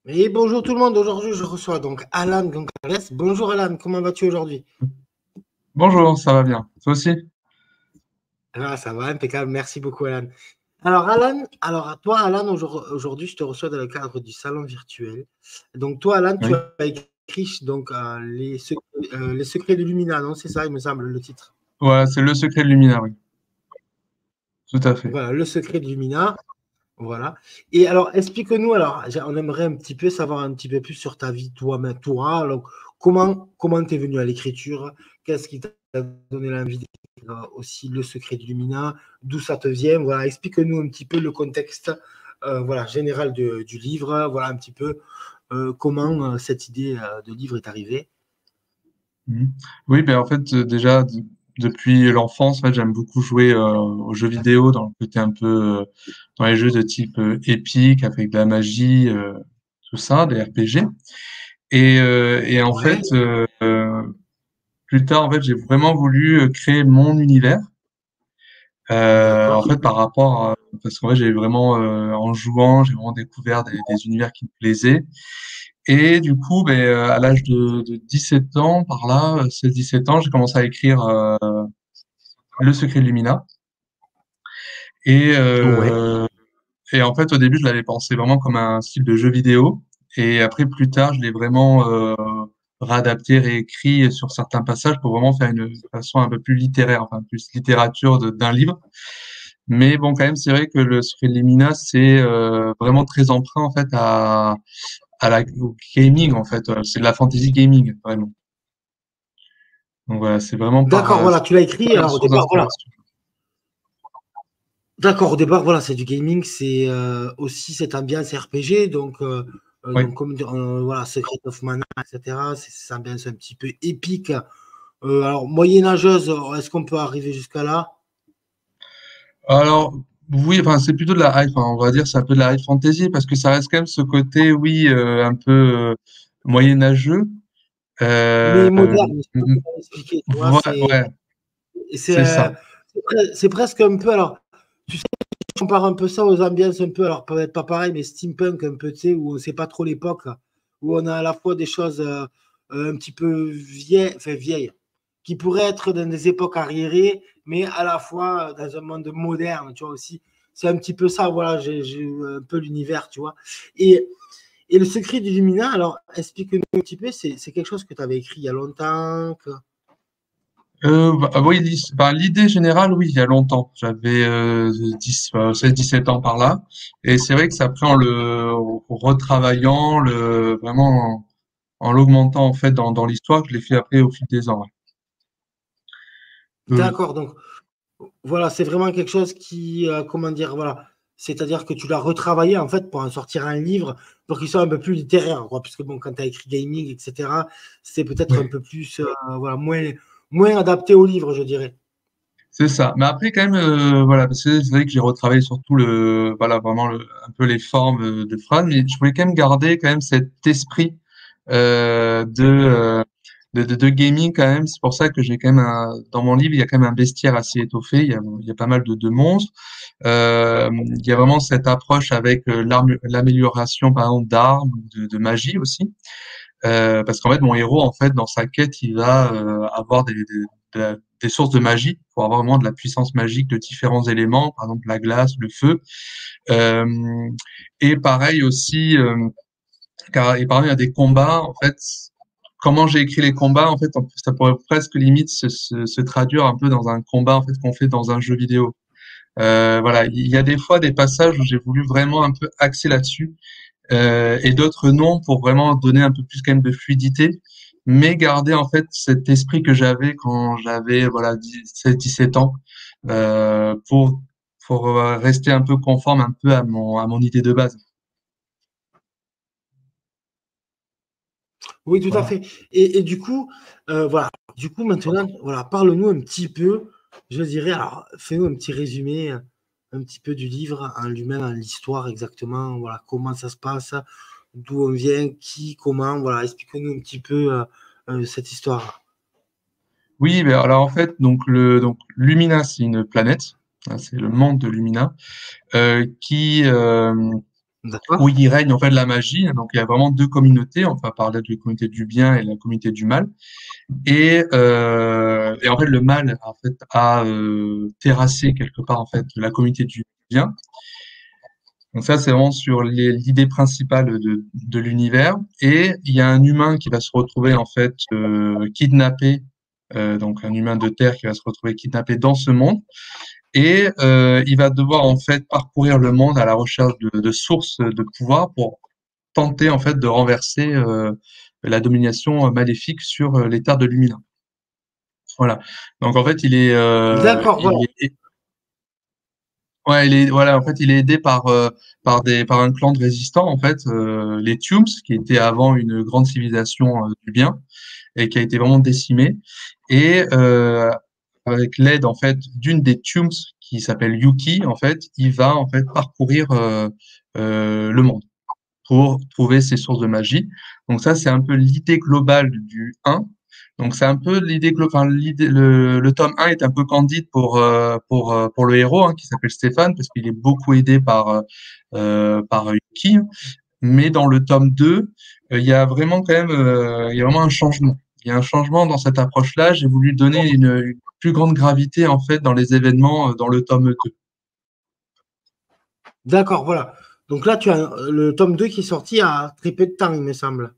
Et bonjour tout le monde, aujourd'hui je reçois donc Alan Goncalves. Bonjour Alan, comment vas-tu aujourd'hui? Bonjour, ça va bien. Toi aussi? Ah, ça va, impeccable, merci beaucoup Alan. Alors Alan, alors à toi Alan, aujourd'hui je te reçois dans le cadre du salon virtuel. Donc toi Alan, tu Oui. as écrit donc les secrets de Lumina, non? C'est ça, il me semble, le titre. Voilà, c'est le secret de Lumina, oui. Tout à fait. Voilà, le secret de Lumina. Voilà. Et alors, explique-nous, alors, on aimerait un petit peu savoir un petit peu plus sur ta vie, toi. Alors, comment t'es venu à l'écriture? Qu'est-ce qui t'a donné l'envie d'écrire aussi Le Secret du Lumina? D'où ça te vient? Voilà, explique-nous un petit peu le contexte, voilà, général du livre. Voilà, un petit peu comment cette idée de livre est arrivée. Mhm. Oui, ben en fait, déjà, depuis l'enfance, en fait, j'aime beaucoup jouer aux jeux vidéo, dans le côté un peu, dans les jeux de type épique, avec de la magie, tout ça, des RPG. Et en Ouais, fait, plus tard, en fait, j'ai vraiment voulu créer mon univers. En d'accord. fait, parce qu'en fait, j'ai vraiment, en jouant, j'ai vraiment découvert des univers qui me plaisaient. Et du coup, à l'âge de 17 ans, par là, 16-17 ans, j'ai commencé à écrire Le Secret de Lumina. Et, Ouais, euh, et en fait, au début, je l'avais pensé vraiment comme un style de jeu vidéo. Et après, plus tard, je l'ai vraiment réadapté, réécrit sur certains passages pour vraiment faire une façon un peu plus littéraire, enfin plus littérature d'un livre. Mais bon, quand même, c'est vrai que Le Secret de Lumina, c'est vraiment très emprunt en fait au gaming en fait. C'est de la fantasy gaming, vraiment. Donc voilà, c'est vraiment d'accord, voilà, c'est tu l'as écrit. la Alors, au source départ, voilà. d'inspiration. D'accord, au départ, voilà, c'est du gaming, c'est aussi cette ambiance RPG, Oui. donc comme voilà, Secret of Mana, etc. C'est cette ambiance un petit peu épique. Alors, moyenâgeuse, est-ce qu'on peut arriver jusqu'à là? Alors, oui, enfin, c'est plutôt de la high, enfin, on va dire, c'est un peu de la high fantasy parce que ça reste quand même ce côté, oui, un peu moyenâgeux. Mais Euh, moderne, je sais pas mm, comment expliquer, tu vois, ouais, c'est c'est ça. c'est presque un peu, alors, tu sais, je compare un peu ça aux ambiances un peu, alors peut-être pas pareil, mais steampunk un peu, tu sais, où on sait pas trop l'époque, où on a à la fois des choses un petit peu vieilles, enfin vieilles, qui pourraient être dans des époques arriérées, mais à la fois dans un monde moderne, tu vois aussi. C'est un petit peu ça, voilà, j'ai un peu l'univers, tu vois. Et, et le secret du Lumina, alors explique-nous un petit peu, c'est quelque chose que tu avais écrit il y a longtemps. Oui, l'idée générale, oui, il y a longtemps. J'avais 16-17 ans par là. Et c'est vrai que c'est après, en retravaillant, vraiment en l'augmentant en fait dans l'histoire, que je l'ai fait après au fil des ans. Ouais. Oui, D'accord, donc voilà, c'est vraiment quelque chose qui, comment dire, voilà, c'est-à-dire que tu l'as retravaillé en fait pour en sortir un livre pour qu'il soit un peu plus littéraire, quoi, puisque bon, quand tu as écrit gaming, etc., c'est peut-être un oui. peu plus, voilà, moins adapté au livre, je dirais. C'est ça. Mais après, quand même, voilà, parce que c'est vrai que j'ai retravaillé surtout voilà, vraiment un peu les formes de phrases, mais je voulais quand même garder quand même cet esprit euh, de, euh, de gaming quand même. C'est pour ça que j'ai quand même dans mon livre, il y a quand même un bestiaire assez étoffé. Il y a pas mal de monstres. Il y a vraiment cette approche avec l'amélioration, par exemple, d'armes, de magie aussi. Parce qu'en fait, mon héros, en fait, dans sa quête, il va avoir des sources de magie pour avoir vraiment de la puissance magique de différents éléments, par exemple la glace, le feu. Euh, et pareil aussi, car et pareil, il y a des combats, en fait. Comment j'ai écrit les combats, en fait, ça pourrait presque limite se traduire un peu dans un combat en fait qu'on fait dans un jeu vidéo. Voilà, il y a des fois des passages où j'ai voulu vraiment un peu axer là-dessus et d'autres non pour vraiment donner un peu plus quand même de fluidité, mais garder en fait cet esprit que j'avais quand j'avais voilà 17 ans pour rester un peu conforme un peu à mon idée de base. Oui, tout à Voilà. fait. Et du coup, voilà, du coup, maintenant, voilà, parle-nous un petit peu, je dirais, alors, fais-nous un petit résumé, un petit peu du livre en lui-même, en l'histoire exactement, voilà, comment ça se passe, d'où on vient, qui, comment, voilà, explique-nous un petit peu cette histoire. Oui, mais alors en fait donc Lumina c'est une planète, hein, c'est le monde de Lumina qui D'accord. où il règne en fait la magie. Donc il y a vraiment deux communautés. On va parler de la communauté du bien et la communauté du mal. Et en fait le mal en fait a terrassé quelque part en fait la communauté du bien. Donc ça c'est vraiment sur l'idée principale de l'univers. Et il y a un humain qui va se retrouver en fait kidnappé. Donc un humain de terre qui va se retrouver kidnappé dans ce monde et il va devoir en fait parcourir le monde à la recherche de sources de pouvoir pour tenter en fait de renverser la domination maléfique sur les terres de Lumina. Voilà. Donc en fait, D'accord, voilà. ouais, il est voilà, en fait, il est aidé par un clan de résistants en fait, les Tumes, qui étaient avant une grande civilisation du bien et qui a été vraiment décimée. Et avec l'aide en fait d'une des Tumes qui s'appelle Yuki, en fait, il va en fait parcourir le monde pour trouver ses sources de magie. Donc ça, c'est un peu l'idée globale du 1. Donc c'est un peu l'idée globale. Enfin, le tome 1 est un peu candide pour le héros hein, qui s'appelle Stéphane parce qu'il est beaucoup aidé par Yuki. Mais dans le tome 2, il y a vraiment quand même il y a vraiment un changement. Il y a un changement dans cette approche-là. J'ai voulu donner une plus grande gravité en fait dans les événements dans le tome 2. D'accord, voilà. Donc là, tu as le tome 2 qui est sorti à très peu de temps, il me semble.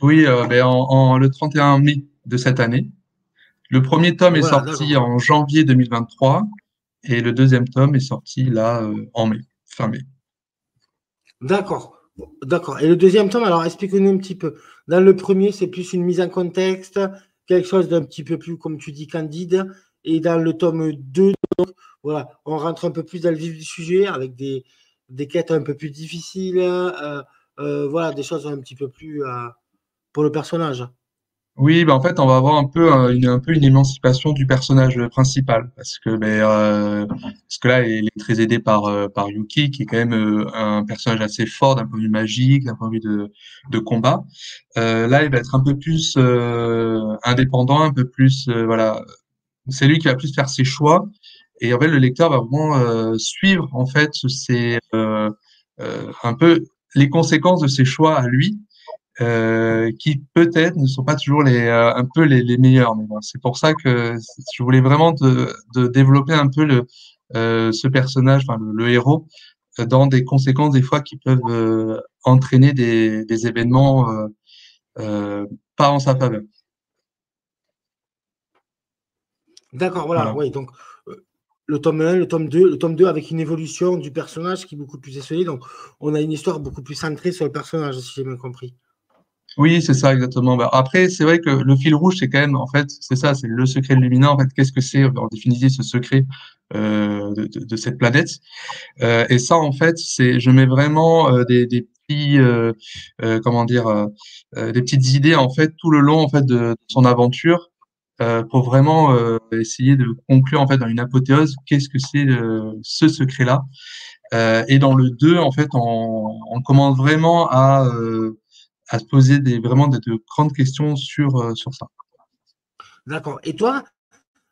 Oui, ben le 31 mai de cette année. Le premier tome est Voilà, sorti d'accord. en janvier 2023 et le deuxième tome est sorti là en mai, fin mai. D'accord. D'accord. Et le deuxième tome, alors explique-nous un petit peu. Dans le premier, c'est plus une mise en contexte, quelque chose d'un petit peu plus, comme tu dis, candide. Et dans le tome 2, voilà, on rentre un peu plus dans le vif du sujet avec des quêtes un peu plus difficiles, voilà, des choses un petit peu plus pour le personnage. Oui, ben en fait, on va avoir un peu une émancipation du personnage principal parce que là, il est très aidé par Yuki, qui est quand même un personnage assez fort d'un point de vue magique, d'un point de vue de combat. Là, il va être un peu plus indépendant, un peu plus voilà. C'est lui qui va plus faire ses choix. Et en fait, le lecteur va vraiment suivre en fait un peu les conséquences de ses choix à lui qui peut-être ne sont pas toujours un peu les meilleurs. Mais bon, c'est pour ça que je voulais vraiment de développer un peu ce personnage, enfin le héros, dans des conséquences des fois qui peuvent entraîner des événements euh, pas en sa faveur. D'accord, voilà, Voilà. oui. Donc, le tome 1, le tome 2 avec une évolution du personnage qui est beaucoup plus essayée. Donc, on a une histoire beaucoup plus centrée sur le personnage, si j'ai bien compris. Oui, c'est ça exactement. Bah, après, c'est vrai que le fil rouge, c'est quand même, en fait, c'est ça, c'est le secret de Lumina. En fait, qu'est-ce que c'est en définitive ce secret de cette planète? Et ça, en fait, je mets vraiment des petits, comment dire, des petites idées en fait tout le long en fait de son aventure pour vraiment essayer de conclure en fait dans une apothéose qu'est-ce que c'est ce secret-là. Et dans le 2 en fait, on commence vraiment à se poser de grandes questions sur ça. D'accord. Et toi,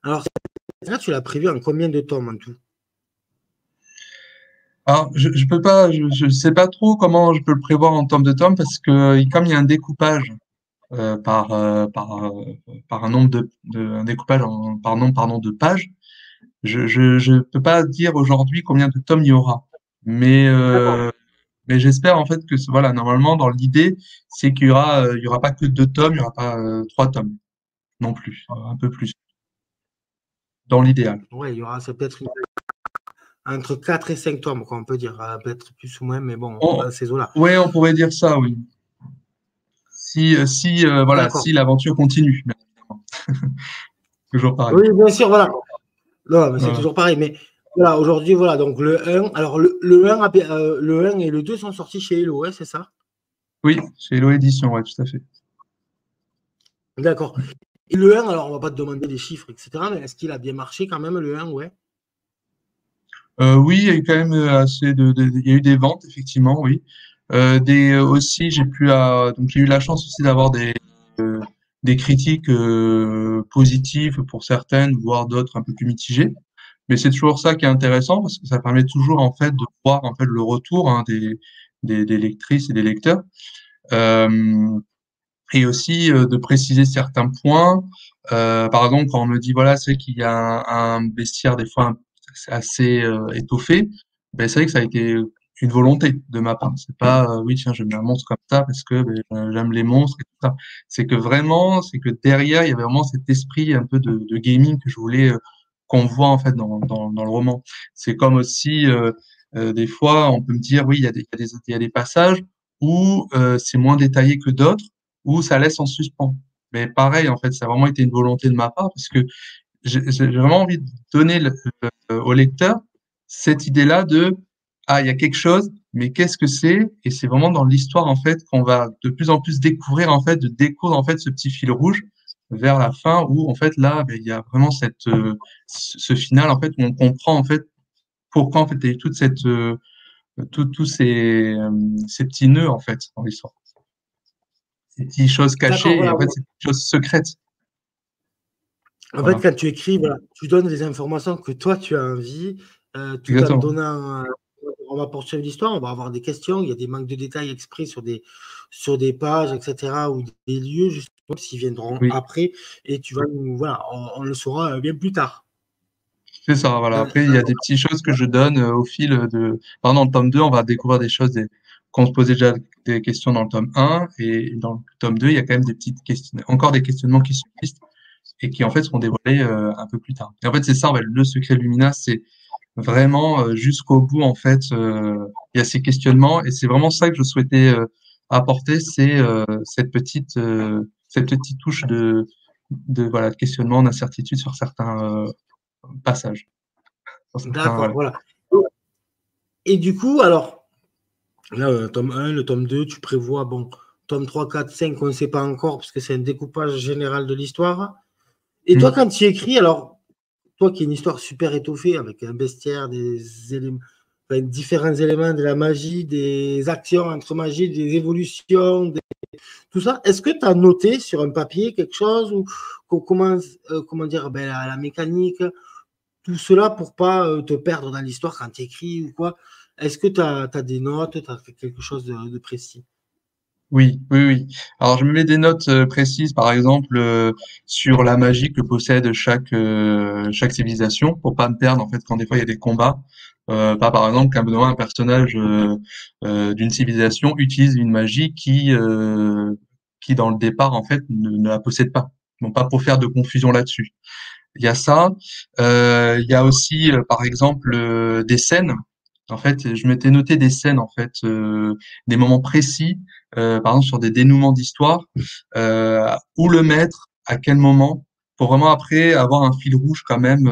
alors, là, tu l'as prévu en combien de tomes en tout? Alors, je peux pas, je sais pas trop comment je peux le prévoir en termes de tomes parce que comme il y a un découpage euh, par, euh, par, euh, par un nombre un découpage par nombre, pardon, de pages. Je peux pas dire aujourd'hui combien de tomes il y aura. Mais, D'accord. euh, mais j'espère en fait que, voilà, normalement, dans l'idée, c'est il y aura pas que 2 tomes, il y aura pas 3 tomes non plus, un peu plus, dans l'idéal. Ouais, il y aura, ça peut être entre 4 et 5 tomes, quoi, on peut dire. Peut-être plus ou moins, mais bon, On, dans ces eaux-là. ouais, on pourrait dire ça, oui. Voilà, D'accord. si l'aventure continue, bien évidemment. Toujours pareil. Oui, bien sûr, voilà. Non, mais c'est Voilà. toujours pareil. Mais voilà, aujourd'hui, voilà, donc le 1, alors le 1, le 1 et le 2 sont sortis chez Hello, ouais, c'est ça? Oui, chez Hello Édition, ouais, tout à fait. D'accord. Et le 1, alors on va pas te demander des chiffres, etc., mais est-ce qu'il a bien marché quand même, le 1, ouais? Oui, il y a eu quand même il y a eu des ventes effectivement, oui. Aussi, donc j'ai eu la chance aussi d'avoir des critiques positives pour certaines, voire d'autres un peu plus mitigées. Mais c'est toujours ça qui est intéressant parce que ça permet toujours en fait de voir en fait le retour hein, des lectrices et des lecteurs. Et aussi de préciser certains points. Par exemple, quand on me dit, voilà, c'est vrai qu'il y a un bestiaire des fois assez étoffé, ben, c'est vrai que ça a été une volonté de ma part. C'est pas, oui, tiens, je mets un monstre comme ça parce que ben, j'aime les monstres et tout ça. C'est que vraiment, c'est que derrière, il y avait vraiment cet esprit un peu de gaming que je voulais qu'on voit en fait dans le roman. C'est comme aussi, des fois, on peut me dire, oui, il y a des passages où c'est moins détaillé que d'autres, où ça laisse en suspens. Mais pareil, en fait, ça a vraiment été une volonté de ma part, parce que j'ai vraiment envie de donner au lecteur cette idée-là de ah, il y a quelque chose, mais qu'est-ce que c'est? Et c'est vraiment dans l'histoire, en fait, qu'on va de plus en plus découvrir, en fait, de découvrir, en fait, ce petit fil rouge vers la fin où, en fait, là, ben, il y a vraiment ce final, en fait, où on comprend, en fait, pourquoi, en fait, il y a eu toute tous ces petits nœuds, en fait, dans l'histoire. Ces petites choses D'accord, cachées et voilà. en fait, ces petites choses secrètes. En fait, Voilà, quand tu écris, voilà, tu donnes les informations que toi, tu as envie, tout en exactement. donnant, on va poursuivre l'histoire, on va avoir des questions, il y a des manques de détails exprès sur des pages, etc., ou des lieux, justement, qui viendront Oui, après, et tu vas nous, voilà, on le saura bien plus tard. c'est ça, voilà. Dans- Après, il y a des petites choses que je donne au fil de. Par exemple, dans le tome 2, on va découvrir des choses qu'on se posait déjà des questions dans le tome 1, et dans le tome 2, il y a quand même des petites questions, encore des questionnements qui subsistent et qui, en fait, seront dévoilés un peu plus tard. Et en fait, c'est ça, le secret Lumina, c'est vraiment jusqu'au bout, en fait, il y a ces questionnements, et c'est vraiment ça que je souhaitais apporter, c'est cette petite touche voilà, de questionnement, d'incertitude sur certains passages. Sur certains, D'accord, voilà. voilà. Et du coup, alors, là, le tome 1, le tome 2, tu prévois, bon, tome 3, 4, 5, on ne sait pas encore, parce que c'est un découpage général de l'histoire. Et toi, Mm. quand tu écris, alors, toi qui as une histoire super étoffée avec un bestiaire, des éléments, enfin, différents éléments de la magie, des actions entre magie, des évolutions, tout ça, est-ce que tu as noté sur un papier quelque chose ou comment dire, ben, la mécanique, tout cela pour pas te perdre dans l'histoire quand tu écris ou quoi? Est-ce que tu as des notes, tu as fait quelque chose de précis? Oui, oui, oui. Alors, je me mets des notes précises, par exemple, sur la magie que possède chaque civilisation, pour pas me perdre, en fait, quand des fois il y a des combats. Pas, par exemple, un personnage d'une civilisation utilise une magie qui, dans le départ, en fait, ne la possède pas. Donc, pas pour faire de confusion là-dessus. Il y a ça. Il y a aussi, par exemple, des scènes. En fait, je m'étais noté des scènes, en fait, des moments précis, par exemple sur des dénouements d'histoire, où le mettre, à quel moment, pour vraiment après avoir un fil rouge quand même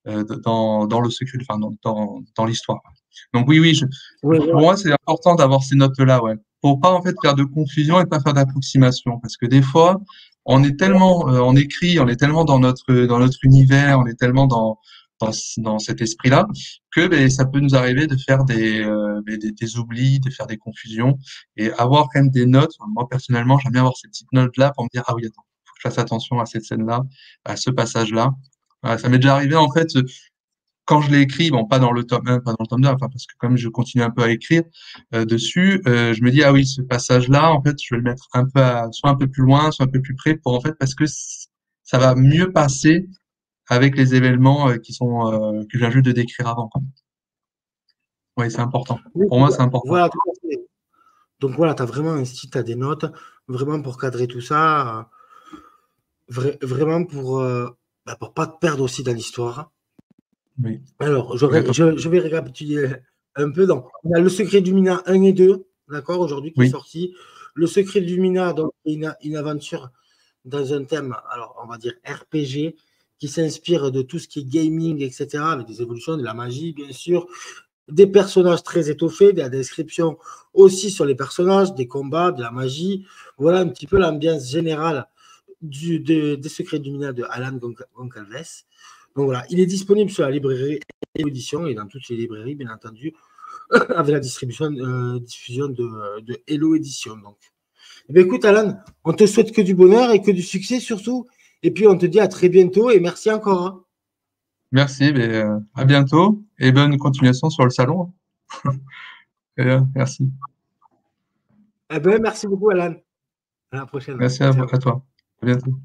dans le secret, enfin dans l'histoire. Donc oui, oui, Oui, pour voilà. moi c'est important d'avoir ces notes-là, ouais, pour pas en fait faire de confusion et pas faire d'approximation, parce que des fois on est tellement on écrit, on est tellement dans notre univers, on est tellement dans cet esprit-là que ben, ça peut nous arriver de faire des oublis, de faire des confusions et avoir quand même des notes. Moi personnellement, j'aime bien avoir ces petites notes-là pour me dire ah oui attends, faut que je fasse attention à cette scène-là, à ce passage-là. Voilà, ça m'est déjà arrivé en fait quand je l'ai écrit, bon pas dans le tome 1, pas dans le tome 2, enfin parce que comme je continue un peu à écrire dessus, je me dis ah oui ce passage-là en fait je vais le mettre un peu soit un peu plus loin, soit un peu plus près pour en fait parce que ça va mieux passer avec les événements que je viens juste de décrire avant, quoi. Oui, c'est important. Oui, Pour moi, c'est important. voilà, tout à fait. Donc voilà, tu as vraiment un style, tu as des notes, vraiment pour cadrer tout ça, vraiment pour pas te perdre aussi dans l'histoire. Oui, Alors, exactement. je vais récapituler un peu. Donc, on a le secret du Mina 1 et 2, d'accord, aujourd'hui qui est Oui, sorti. Le secret du Mina, donc une aventure dans un thème, alors on va dire RPG, qui s'inspire de tout ce qui est gaming, etc., avec des évolutions, de la magie, bien sûr, des personnages très étoffés, de la description aussi sur les personnages, des combats, de la magie. Voilà un petit peu l'ambiance générale des secrets du Mina de Alan Goncalves. Donc voilà, il est disponible sur la librairie Édition et dans toutes les librairies, bien entendu, avec la diffusion de Hello Édition. Donc. Eh bien, écoute, Alan, on te souhaite que du bonheur et que du succès surtout. Et puis, on te dit à très bientôt et merci encore. Hein. merci, mais, à bientôt et bonne continuation sur le salon. Très bien, merci. Eh ben, merci beaucoup, Alan. À la prochaine. Merci à toi. À bientôt.